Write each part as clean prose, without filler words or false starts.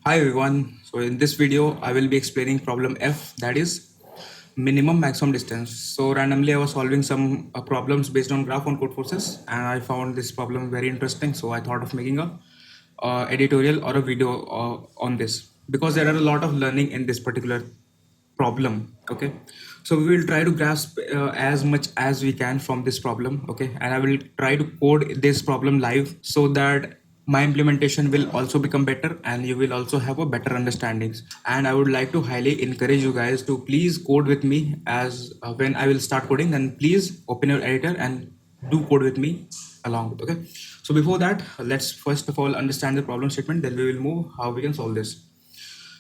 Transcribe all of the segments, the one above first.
Hi everyone. So in this video, I will be explaining problem F, that is minimum maximum distance. So randomly I was solving some problems based on graph on Codeforces, and I found this problem very interesting. So I thought of making a editorial or a video on this because there are a lot of learning in this particular problem. Okay, so we will try to grasp as much as we can from this problem. Okay, and I will try to code this problem live so that my implementation will also become better and you will also have a better understandings. And I would like to highly encourage you guys to please code with me as when I will start coding, then please open your editor and do code with me along with. Okay, so before that, let's first of all understand the problem statement, then we will move how we can solve this.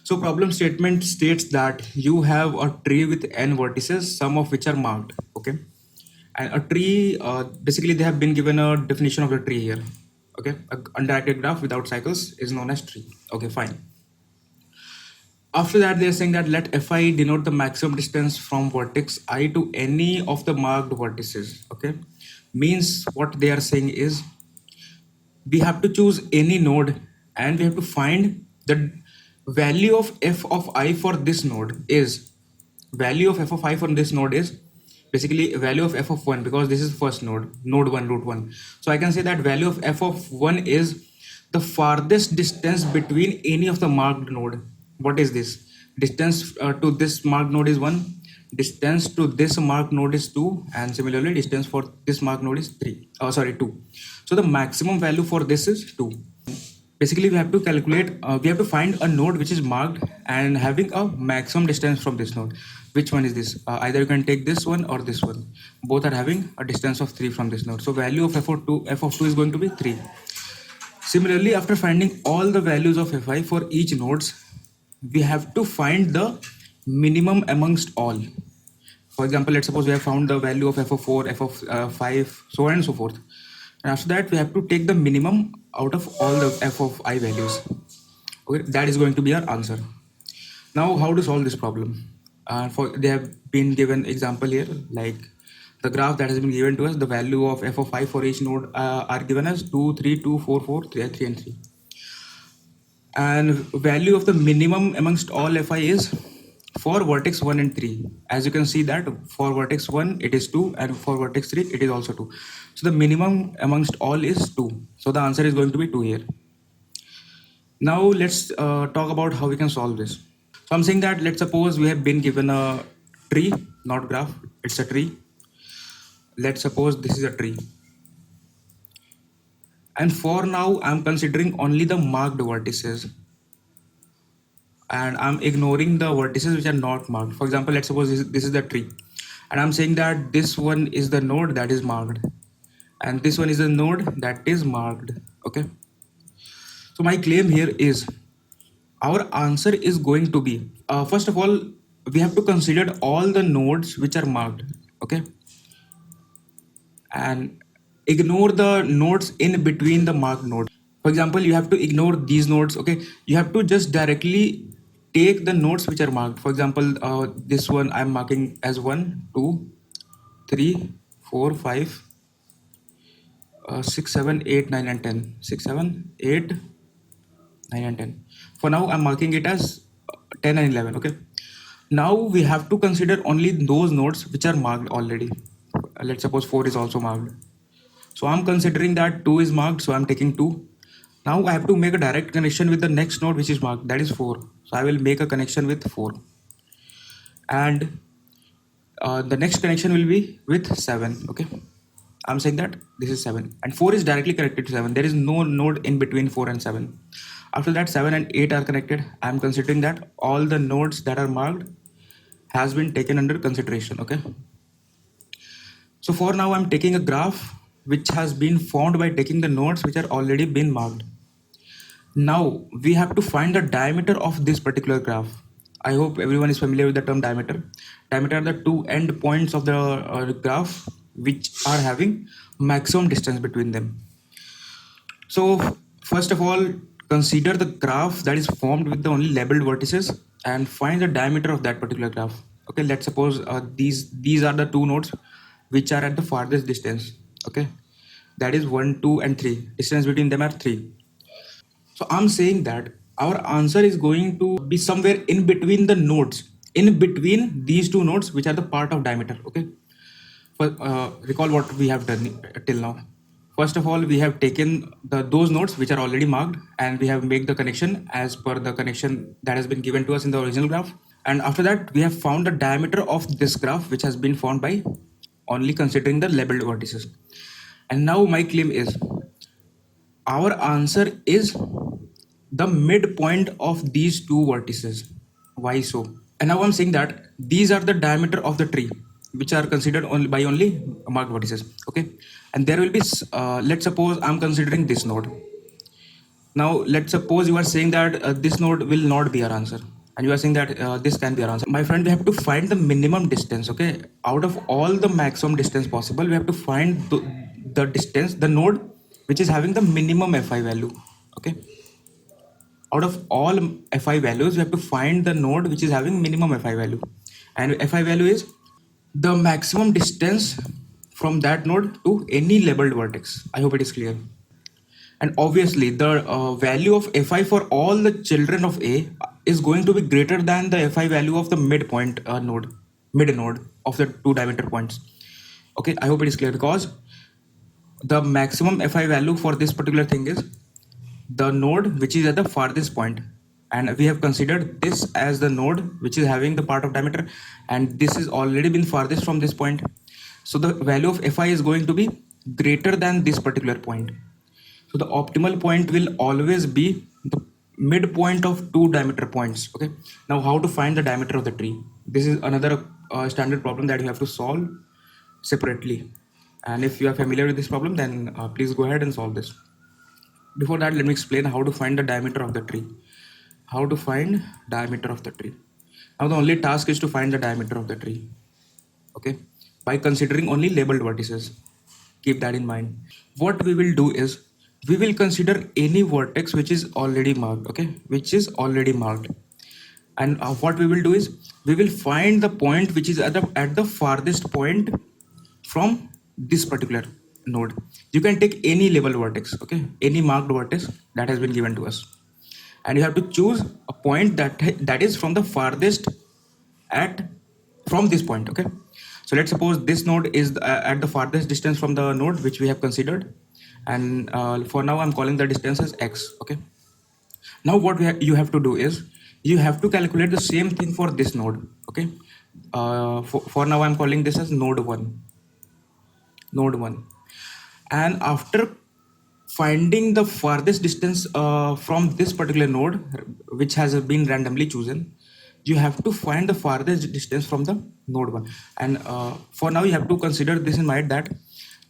So problem statement states that you have a tree with n vertices, some of which are marked. Okay, and a tree, basically they have been given a definition of the tree here. Okay, a undirected graph without cycles is known as tree. Okay, fine. After that, they're saying that let fi denote the maximum distance from vertex I to any of the marked vertices. Okay, means what they are saying is we have to choose any node and we have to find the value of f of I for this node is value of f of I for this node is basically value of f of 1, because this is first node 1 root 1. So I can say that value of f of 1 is the farthest distance between any of the marked node. What is this distance? To this marked node is 1, distance to this marked node is 2, and similarly distance for this marked node is 3, oh sorry, 2. So the maximum value for this is 2. Basically we have to calculate, we have to find a node which is marked and having a maximum distance from this node. Which one is this? Either you can take this one or this one. Both are having a distance of 3 from this node, so value of f of 2 is going to be 3. Similarly, after finding all the values of fi for each nodes, we have to find the minimum amongst all. For example, let's suppose we have found the value of f of 4, f of 5, so on and so forth. And after that, we have to take the minimum out of all the f of I values. Okay, that is going to be our answer. Now, how to solve this problem? For they have been given example here, like the graph that has been given to us, the value of f of I for each node are given as 2, 3, 2, 4, 4, 3, 3, and 3. And value of the minimum amongst all fi is for vertex 1 and 3. As you can see that for vertex 1 it is 2 and for vertex 3 it is also 2. So the minimum amongst all is 2. So the answer is going to be 2 here. Now let's talk about how we can solve this. So I'm saying that let's suppose we have been given a tree, not graph, it's a tree. Let's suppose this is a tree. And for now I'm considering only the marked vertices, and I'm ignoring the vertices which are not marked. For example, let's suppose this is the tree, and I'm saying that this one is the node that is marked, and this one is the node that is marked. Okay. So my claim here is our answer is going to be, first of all, we have to consider all the nodes which are marked. Okay. And ignore the nodes in between the marked nodes. For example, you have to ignore these nodes. Okay, you have to just directly take the nodes which are marked. For example, this one I'm marking as 1, 2, 3, 4, 5, 6, 7, 8, 9, and 10. 6, 7, 8, 9, and 10. For now I'm marking it as 10 and 11. Okay, now we have to consider only those nodes which are marked already. Let's suppose 4 is also marked. So I'm considering that 2 is marked, so I'm taking 2. Now I have to make a direct connection with the next node which is marked, that is 4. So I will make a connection with 4. And the next connection will be with 7. Okay. I'm saying that this is 7. And 4 is directly connected to 7. There is no node in between 4 and 7. After that, 7 and 8 are connected. I'm considering that all the nodes that are marked has been taken under consideration. Okay. So for now, I'm taking a graph which has been formed by taking the nodes which are already been marked. Now we have to find the diameter of this particular graph. I hope everyone is familiar with the term diameter. Diameter are the two end points of the graph which are having maximum distance between them. So first of all, consider the graph that is formed with the only labeled vertices and find the diameter of that particular graph. Okay, let's suppose these are the two nodes which are at the farthest distance. Okay, that is 1, 2, and 3. Distance between them are 3. So I'm saying that our answer is going to be somewhere in between the nodes, in between these two nodes, which are the part of diameter. Okay. Recall what we have done till now. First of all, we have taken those nodes which are already marked, and we have made the connection as per the connection that has been given to us in the original graph. And after that, we have found the diameter of this graph, which has been found by only considering the labeled vertices. And now my claim is our answer is the midpoint of these two vertices. Why so? And now I'm saying that these are the diameter of the tree, which are considered only by only marked vertices. Okay, and there will be let's suppose I'm considering this node. Now let's suppose you are saying that this node will not be our answer, and you are saying that this can be our answer. My friend, we have to find the minimum distance. Okay, out of all the maximum distance possible, we have to find the distance, the node which is having the minimum fi value. Okay, out of all fi values, we have to find the node which is having minimum fi value, and fi value is the maximum distance from that node to any labeled vertex. I hope it is clear. And obviously, the value of fi for all the children of a is going to be greater than the fi value of the midpoint node, mid node of the two diameter points. Okay, I hope it is clear, because the maximum fi value for this particular thing is the node which is at the farthest point, and we have considered this as the node which is having the part of diameter, and this is already been farthest from this point, so the value of fi is going to be greater than this particular point. So the optimal point will always be the midpoint of two diameter points. Okay, now how to find the diameter of the tree? This is another standard problem that you have to solve separately, and if you are familiar with this problem, then please go ahead and solve this. Before that, let me explain how to find the diameter of the tree. How to find diameter of the tree. Now the only task is to find the diameter of the tree. Okay, by considering only labeled vertices. Keep that in mind. What we will do is we will consider any vertex which is already marked. Okay, which is already marked. And what we will do is we will find the point which is at the farthest point from this particular node. You can take any label vertex, okay, any marked vertex that has been given to us, and you have to choose a point that is from the farthest at from this point. Okay, so let's suppose this node is at the farthest distance from the node which we have considered, and for now I'm calling the distance as x. Okay, now what you have to do is you have to calculate the same thing for this node. Okay, for now I'm calling this as node 1. Node 1. And after finding the farthest distance from this particular node, which has been randomly chosen, you have to find the farthest distance from the node 1. And for now you have to consider this in mind, that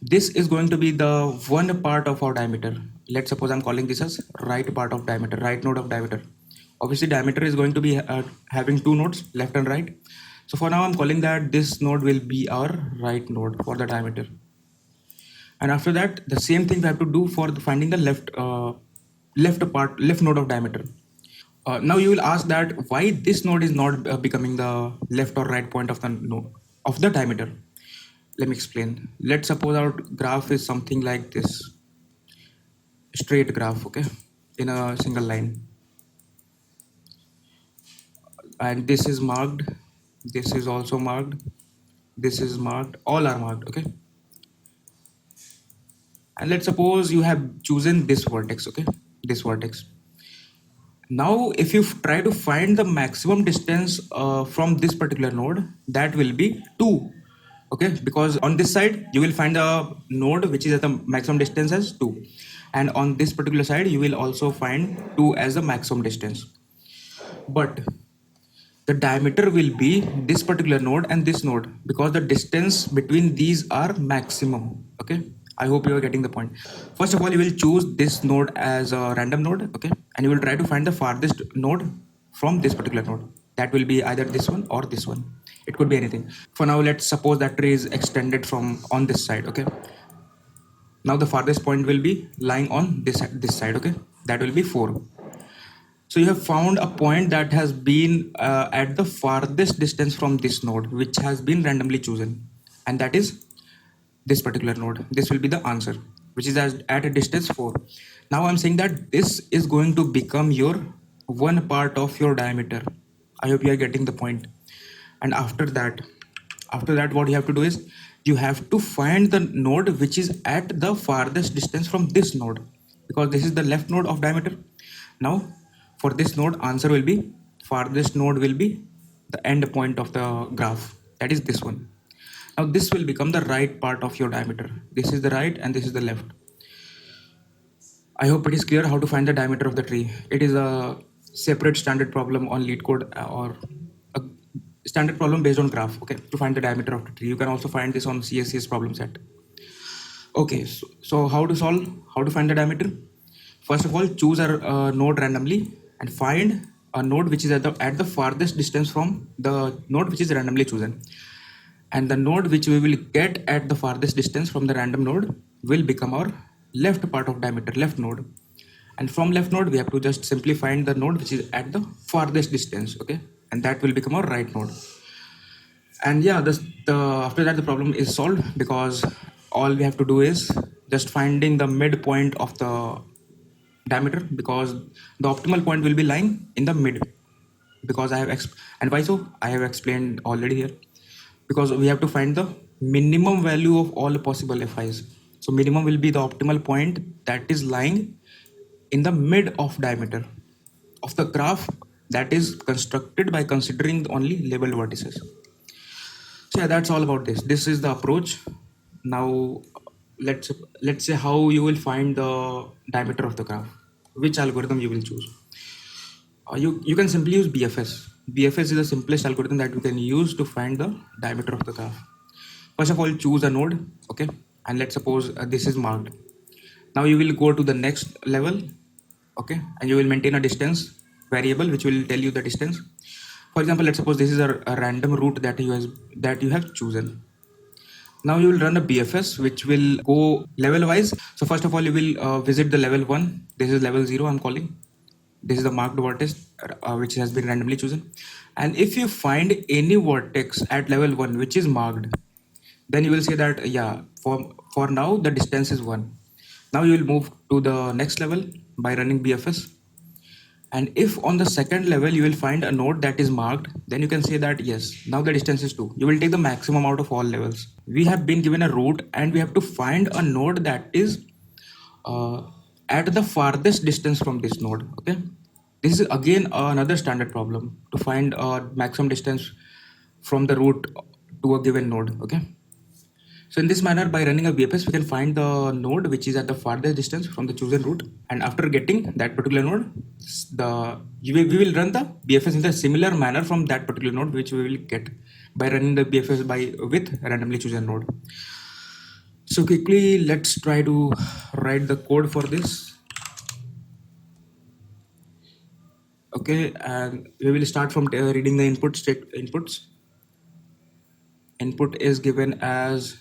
this is going to be the one part of our diameter. Let's suppose I'm calling this as right part of diameter, right node of diameter. Obviously diameter is going to be having two nodes, left and right. So for now I'm calling that this node will be our right node for the diameter. And after that, the same thing we have to do for finding the left node of diameter. Now you will ask that why this node is not becoming the left or right point of the node of the diameter. Let me explain. Let's suppose our graph is something like this, straight graph, okay, in a single line, and this is marked, this is also marked, this is marked, all are marked. Okay, and let's suppose you have chosen this vertex. Okay, this vertex. Now if you try to find the maximum distance from this particular node, that will be 2. Okay, because on this side you will find a node which is at the maximum distance as 2, and on this particular side you will also find 2 as the maximum distance, but the diameter will be this particular node and this node, because the distance between these are maximum. Okay, I hope you are getting the point. First of all, you will choose this node as a random node. Okay, and you will try to find the farthest node from this particular node. That will be either this one or this one. It could be anything. For now, let's suppose that tree is extended from on this side. Okay, now the farthest point will be lying on this side. Okay, that will be 4. So you have found a point that has been at the farthest distance from this node, which has been randomly chosen, and that is this particular node. This will be the answer, which is at a distance 4. Now I'm saying that this is going to become your one part of your diameter. I hope you are getting the point. And after that, what you have to do is you have to find the node which is at the farthest distance from this node, because this is the left node of diameter. Now, for this node, answer will be farthest node will be the end point of the graph. That is this one. Now this will become the right part of your diameter. This is the right and this is the left. I hope it is clear how to find the diameter of the tree. It is a separate standard problem on lead code, or a standard problem based on graph. Okay, to find the diameter of the tree. You can also find this on CSCS problem set. Okay, so how to solve? How to find the diameter? First of all, choose a node randomly and find a node which is at the farthest distance from the node which is randomly chosen. And the node which we will get at the farthest distance from the random node will become our left part of diameter, left node. And from left node, we have to just simply find the node which is at the farthest distance, okay? And that will become our right node. And yeah, after that the problem is solved, because all we have to do is just finding the midpoint of the diameter, because the optimal point will be lying in the mid, because and why so I have explained already here, because we have to find the minimum value of all possible FIs. So minimum will be the optimal point that is lying in the mid of diameter of the graph that is constructed by considering only labeled vertices. So yeah, that's all about this. This is the approach. Now let's let's say how you will find the diameter of the graph. Which algorithm you will choose? You can simply use BFS. BFS is the simplest algorithm that you can use to find the diameter of the graph. First of all, choose a node, okay? And let's suppose this is marked. Now you will go to the next level, okay? And you will maintain a distance variable which will tell you the distance. For example, let's suppose this is a random route that you have chosen. Now you will run a BFS which will go level wise. So first of all, you will visit the level 1. This is level 0 I'm calling. This is the marked vertex which has been randomly chosen. And if you find any vertex at level 1 which is marked, then you will say that yeah, for now the distance is 1. Now you will move to the next level by running BFS. And if on the second level you will find a node that is marked, then you can say that yes, now the distance is 2. You will take the maximum out of all levels. We have been given a route and we have to find a node that is uh, at the farthest distance from this node, okay? This is again another standard problem to find a maximum distance from the root to a given node, okay? So in this manner, by running a BFS, we can find the node which is at the farthest distance from the chosen route. And after getting that particular node, we will run the BFS in the similar manner from that particular node, which we will get by running the BFS with randomly chosen node. So quickly, let's try to write the code for this. Okay, and we will start from reading the inputs. Input is given as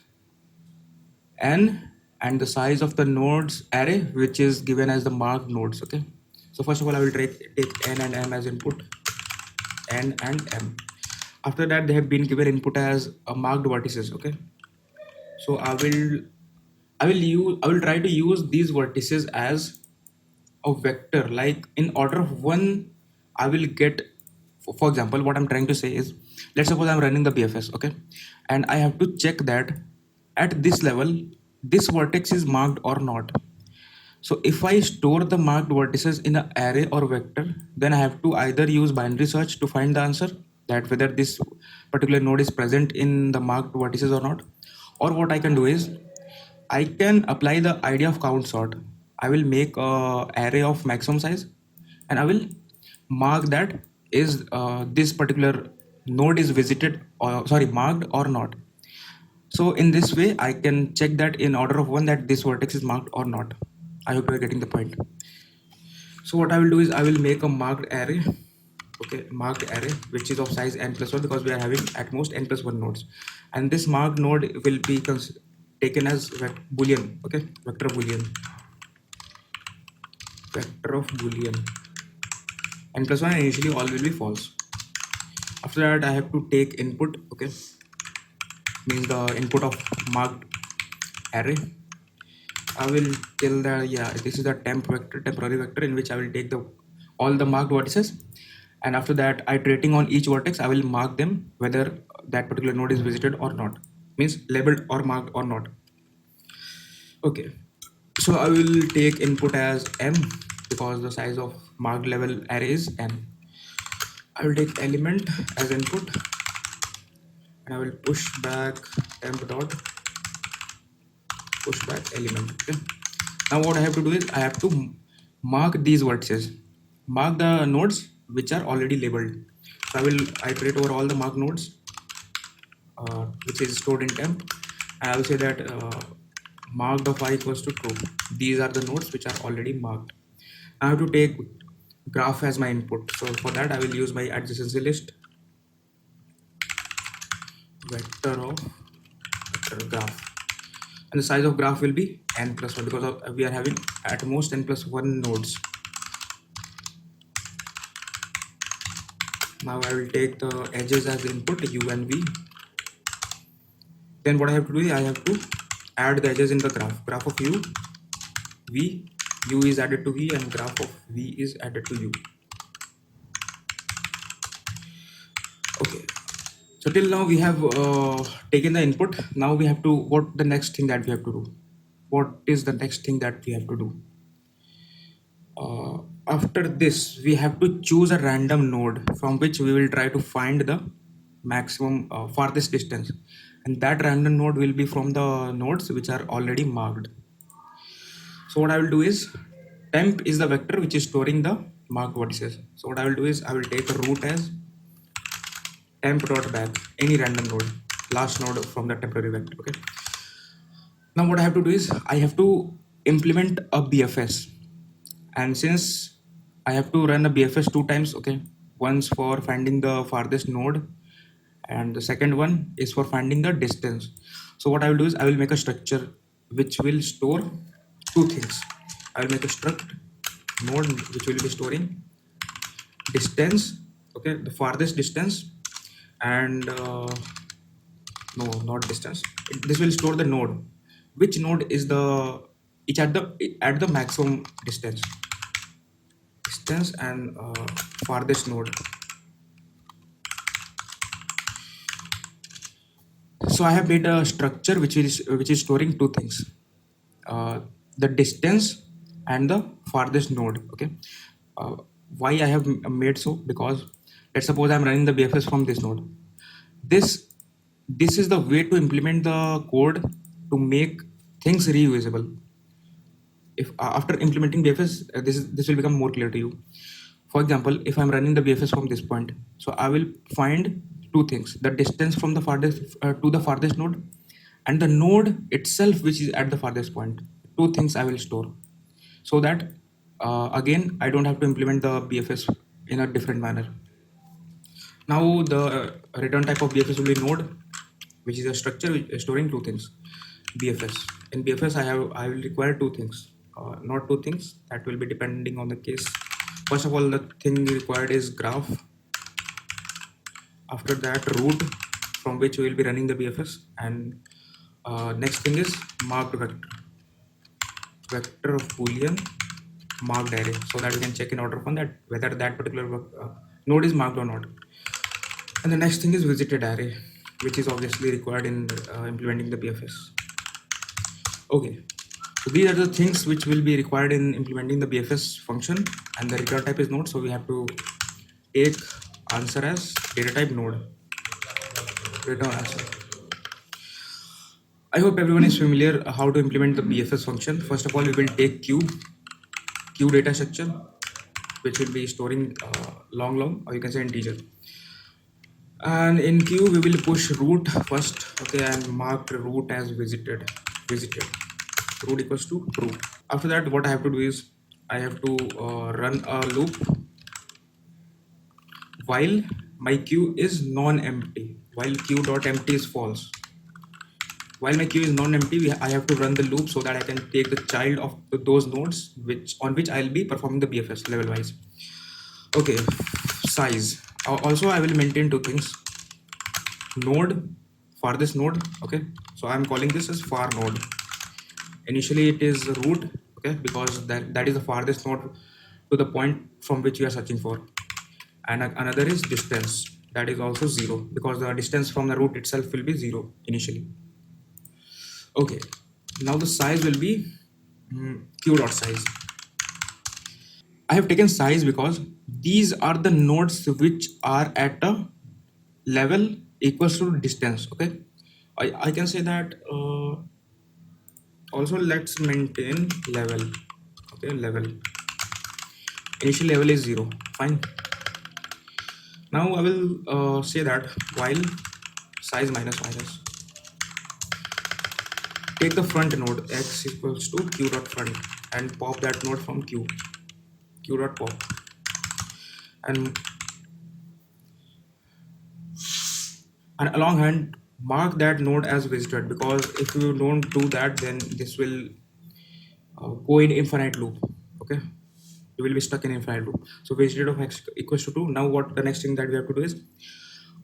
n, and the size of the nodes array which is given as the marked nodes, okay? So first of all, I will take n and m as input, n and m. After that, they have been given input as a marked vertices, okay? So I will try to use these vertices as a vector, like in order of one. I will get, for example, what I'm trying to say is, let's suppose I'm running the BFS, okay? And I have to check that at this level this vertex is marked or not. So if I store the marked vertices in an array or vector, then I have to either use binary search to find the answer, that whether this particular node is present in the marked vertices or not. Or what I can do is I can apply the idea of count sort. I will make a array of maximum size and I will mark that is this particular node is visited, or sorry, marked or not. So in this way, I can check that in order of one that this vertex is marked or not. I hope you are getting the point. So what I will do is I will make a marked array, okay, marked array which is of size n plus 1, because we are having at most n plus 1 nodes. And this marked node will be taken as boolean, okay, vector of boolean. N plus 1, and initially all will be false. After that, I have to take input, okay, means the input of marked array. I will tell that yeah, this is the temporary vector in which I will take the all the marked vertices, and after that iterating on each vertex I will mark them whether that particular node is visited or not, means labeled or marked or not. Okay, so I will take input as m because the size of marked level array is n. I will take element as input and I will push back temp dot push back element. Okay, now what I have to do is I have to mark these vertices, mark the nodes which are already labeled. So I will iterate over all the marked nodes which is stored in temp, and I will say that marked of I equals to true. These are the nodes which are already marked. I have to take graph as my input, so for that I will use my adjacency list vector of vector graph, and the size of graph will be n plus 1 because we are having at most n plus 1 nodes. Now I will take the edges as input u and v. Then what I have to do is I have to add the edges in the graph of u, v, u is added to v and graph of v is added to u. Okay, so till now we have taken the input. Now we have to, what the next thing that we have to do, what is the next thing that we have to do? After this we have to choose a random node from which we will try to find the maximum farthest distance, and that random node will be from the nodes which are already marked. So what I will do is temp is the vector which is storing the marked vertices. So what I will do is I will take a root as temp dot back any random node, last node from the temporary vector. Okay, now what I have to do is I have to implement a BFS, and since I have to run a BFS two times, okay, once for finding the farthest node and the second one is for finding the distance. So what I will do is I will make a structure which will store two things. I will make a struct node which will be storing distance, okay, the farthest distance, and no, not distance. This will store the node. Which node is the each at the maximum distance and farthest node. So I have made a structure which is storing two things, uh, the distance and the farthest node. Okay, uh, why I have made so? Because let's suppose I'm running the BFS from this node. This is the way to implement the code to make things reusable. If after implementing BFS, this will become more clear to you. For example, if I'm running the BFS from this point, so I will find two things: the distance from the farthest to the farthest node, and the node itself, which is at the farthest point. Two things I will store, so that again I don't have to implement the BFS in a different manner. Now the return type of BFS will be node, which is a structure which is storing two things. BFS. In BFS, I will require two things, not two things. That will be depending on the case. First of all, the thing required is graph. After that, root from which we will be running the BFS, and next thing is marked vector of boolean marked array, so that we can check in order from that whether that particular node is marked or not. And the next thing is visited array, which is obviously required in implementing the BFS. Okay, so these are the things which will be required in implementing the BFS function, and the return type is node. So we have to take answer as data type node, return answer. I hope everyone is familiar how to implement the BFS function. First of all, we will take Q data structure, which will be storing long, or you can say integer. And in Q, we will push root first, okay, and mark root as visited. Root equals to true. After that, what I have to do is I have to run a loop while my queue is non-empty, while queue.empty is false. While my queue is non-empty, I have to run the loop so that I can take the child of those nodes on which I'll be performing the BFS level wise. Okay, size. Also, I will maintain two things. Node, farthest node. Okay, so I'm calling this as far node. Initially, it is root. Okay, because that is the farthest node to the point from which we are searching for, and another is distance, that is also 0 because the distance from the root itself will be 0 initially. Okay, now the size will be q dot size. I have taken size because these are the nodes which are at a level equals to distance. Okay, I can say that also let's maintain level. Okay, level, initial level is 0. Fine. Now I will say that while size minus minus, take the front node x equals to q dot front and pop that node from q dot pop, and along hand mark that node as visited, because if you don't do that then this will go in infinite loop. Okay, you will be stuck in infinite loop. So visited of x equals to 2. Now what the next thing that we have to do is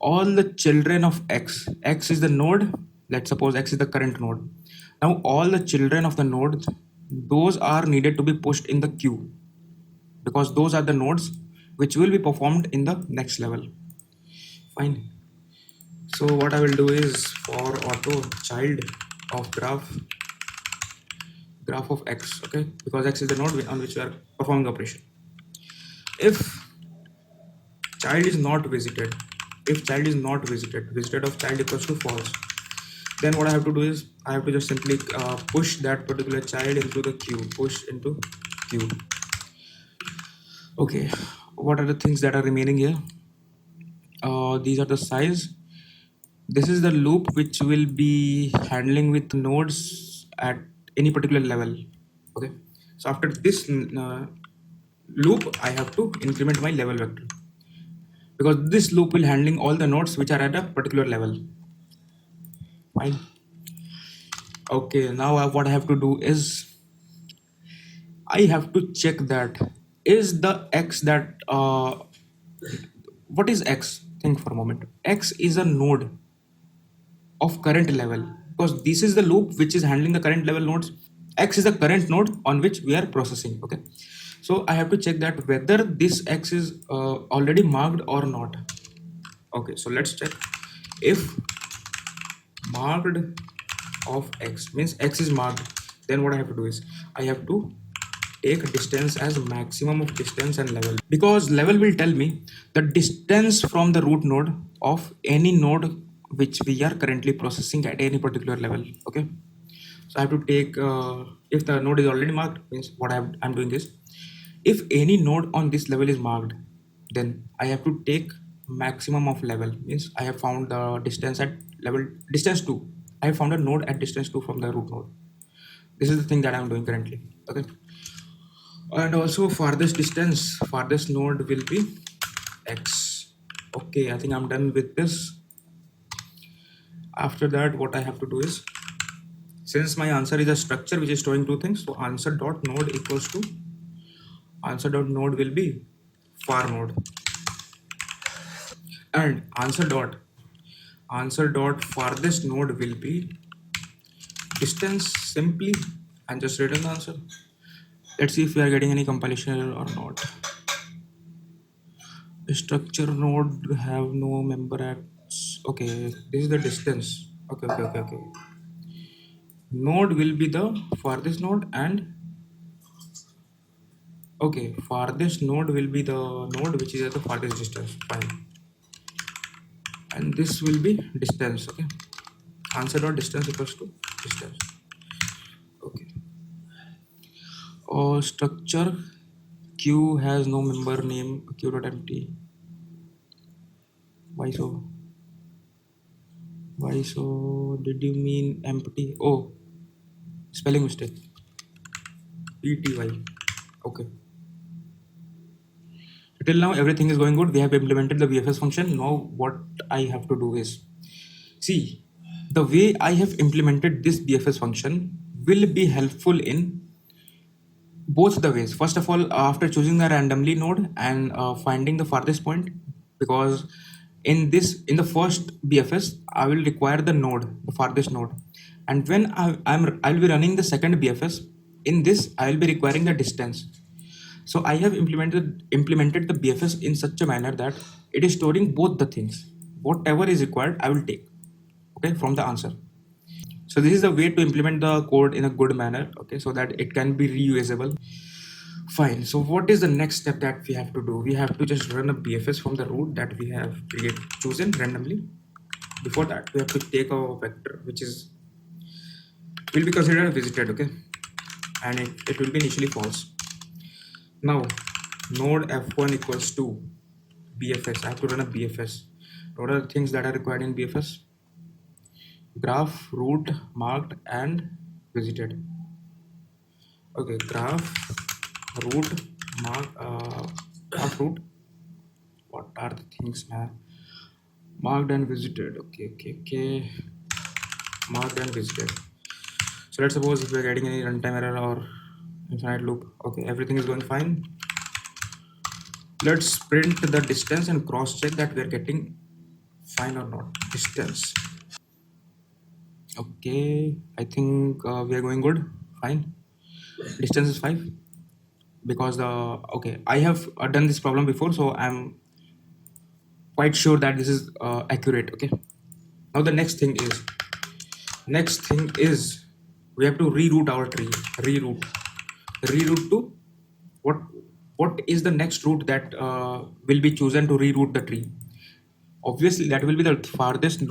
all the children of x is the node. Let's suppose x is the current node. Now all the children of the node, those are needed to be pushed in the queue, because those are the nodes which will be performed in the next level. Fine. So what I will do is for auto child of graph of x. Okay, because x is the node on which we are performing the operation. If child is not visited, if child is not visited, visited of child equals to false, then what I have to do is I have to just simply push that particular child into the queue, push into queue. Okay, what are the things that are remaining here? These are the size. This is the loop which will be handling with nodes at any particular level. Okay, so after this loop I have to increment my level vector, because this loop will handling all the nodes which are at a particular level. Fine. Okay, now what I have to do is I have to check that is the x that what is x? Think for a moment. X is a node of current level, because this is the loop which is handling the current level nodes. X is the current node on which we are processing. Okay, so I have to check that whether this x is already marked or not. Okay, so let's check. If marked of x means x is marked, then what I have to do is I have to take distance as maximum of distance and level, because level will tell me the distance from the root node of any node which we are currently processing at any particular level. Okay, so I have to take if the node is already marked, means what I'm doing is if any node on this level is marked, then I have to take maximum of level, means I have found the distance at level distance 2. I have found a node at distance 2 from the root node. This is the thing that I'm doing currently. Okay, and also farthest distance, farthest node will be x. Okay, I think I'm done with this. After that what I have to do is, since my answer is a structure which is storing two things, so answer dot node equals to answer dot node will be far node, and answer dot farthest node will be distance simply, and just return the answer. Let's see if we are getting any compilation error or not. Structure node have no member acts. Okay, this is the distance. Okay. Node will be the farthest node, and okay, farthest node will be the node which is at the farthest distance. Fine, and this will be distance. Okay, answer dot distance equals to distance. Okay, structure q has no member name. Q dot empty. Why so? Why so? Did you mean empty? Oh, spelling mistake. PTY. Okay. Till now everything is going good. We have implemented the VFS function. Now what I have to do is, see, the way I have implemented this BFS function will be helpful in both the ways. First of all, after choosing the randomly node and finding the farthest point, because in the first BFS I will require the node, the farthest node, and when I'll be running the second BFS, in this I will be requiring the distance. So I have implemented the BFS in such a manner that it is storing both the things. Whatever is required, I will take, okay, from the answer. So this is the way to implement the code in a good manner, okay, so that it can be reusable. Fine. So what is the next step that we have to do? We have to just run a BFS from the root that we have chosen randomly. Before that, we have to take a vector which is will be considered visited, okay, and it will be initially false. Now, node f1 equals to BFS. I have to run a BFS. What are the things that are required in BFS? Graph, root, marked, and visited. Okay, graph, root, graph, root. What are the things, man? Marked and visited. Okay. Marked and visited. So let's suppose if we're getting any runtime error or infinite loop. Okay, everything is going fine. Let's print the distance and cross check that we're getting fine or not. Distance. Okay, I think we are going good. Fine. Distance is 5 because the okay, I have done this problem before, so I'm quite sure that this is accurate. Okay. Now the next thing is we have to reroute our tree. Reroute to what? What is the next route that will be chosen to reroute the tree? Obviously, that will be the farthest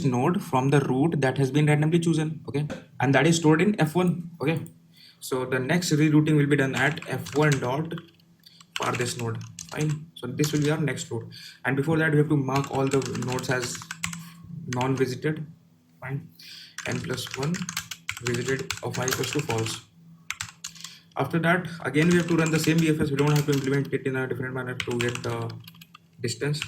node from the root that has been randomly chosen. Okay, and that is stored in f1. Okay, so the next rerouting will be done at f1 dot farthest node. Fine. So this will be our next node, and before that we have to mark all the nodes as non-visited. Fine. N plus 1 visited of I equals to false. After that, again we have to run the same BFS. We don't have to implement it in a different manner to get the distance.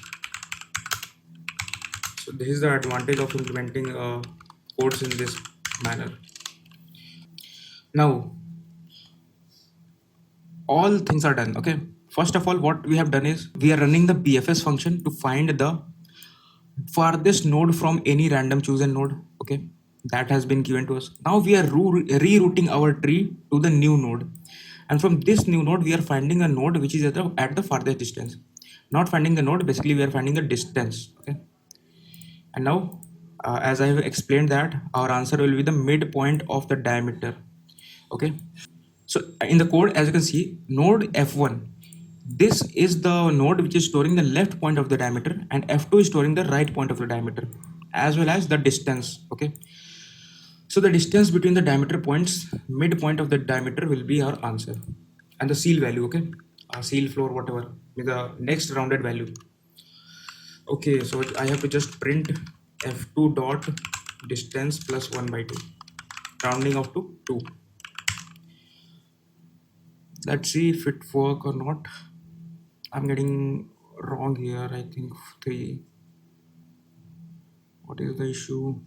So this is the advantage of implementing codes in this manner. Now all things are done. Okay. First of all, what we have done is we are running the BFS function to find the farthest node from any random chosen node. Okay, that has been given to us. Now we are rerouting our tree to the new node, and from this new node we are finding a node which is at the farthest distance. Not finding the node, basically we are finding the distance. Okay, and now as I have explained that our answer will be the midpoint of the diameter. Okay, so in the code, as you can see, node f1, this is the node which is storing the left point of the diameter, and f2 is storing the right point of the diameter, as well as the distance. Okay, so the distance between the diameter points, midpoint of the diameter will be our answer, and the seal value. Okay, seal floor, whatever, with the next rounded value. Okay, so I have to just print f2 dot distance plus 1 by 2, rounding off to 2. Let's see if it work or not. I'm getting wrong here. I think 3. What is the issue?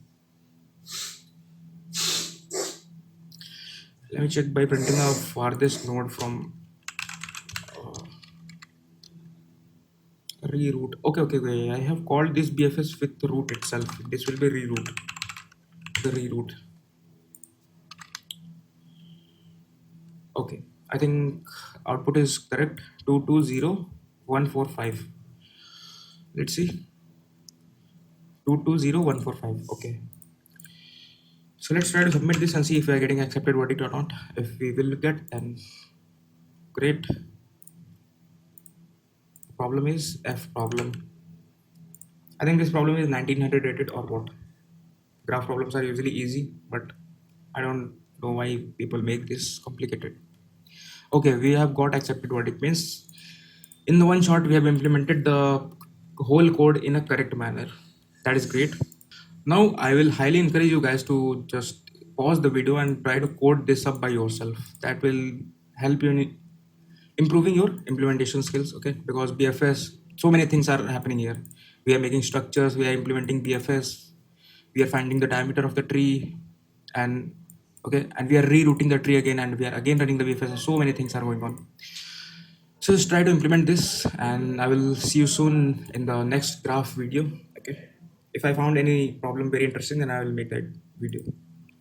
Let me check by printing a farthest node from reroute. Okay. I have called this BFS with the root itself. This will be reroute. The reroute. Okay. I think output is correct. 220145. Let's see. 220145. Okay. So let's try to submit this and see if we are getting accepted verdict or not. If we will get, then great. Problem is F problem. I think this problem is 1900 rated or what. Graph problems are usually easy, but I don't know why people make this complicated. Okay, we have got accepted verdict, means in the one shot we have implemented the whole code in a correct manner. That is great. Now I will highly encourage you guys to just pause the video and try to code this up by yourself. That will help you in improving your implementation skills. Okay, because BFS, so many things are happening here. We are making structures, we are implementing BFS, we are finding the diameter of the tree, and okay, and we are rerouting the tree again, and we are again running the BFS. So many things are going on. So just try to implement this, and I will see you soon in the next graph video. Okay, if I found any problem very interesting, then I will make that video.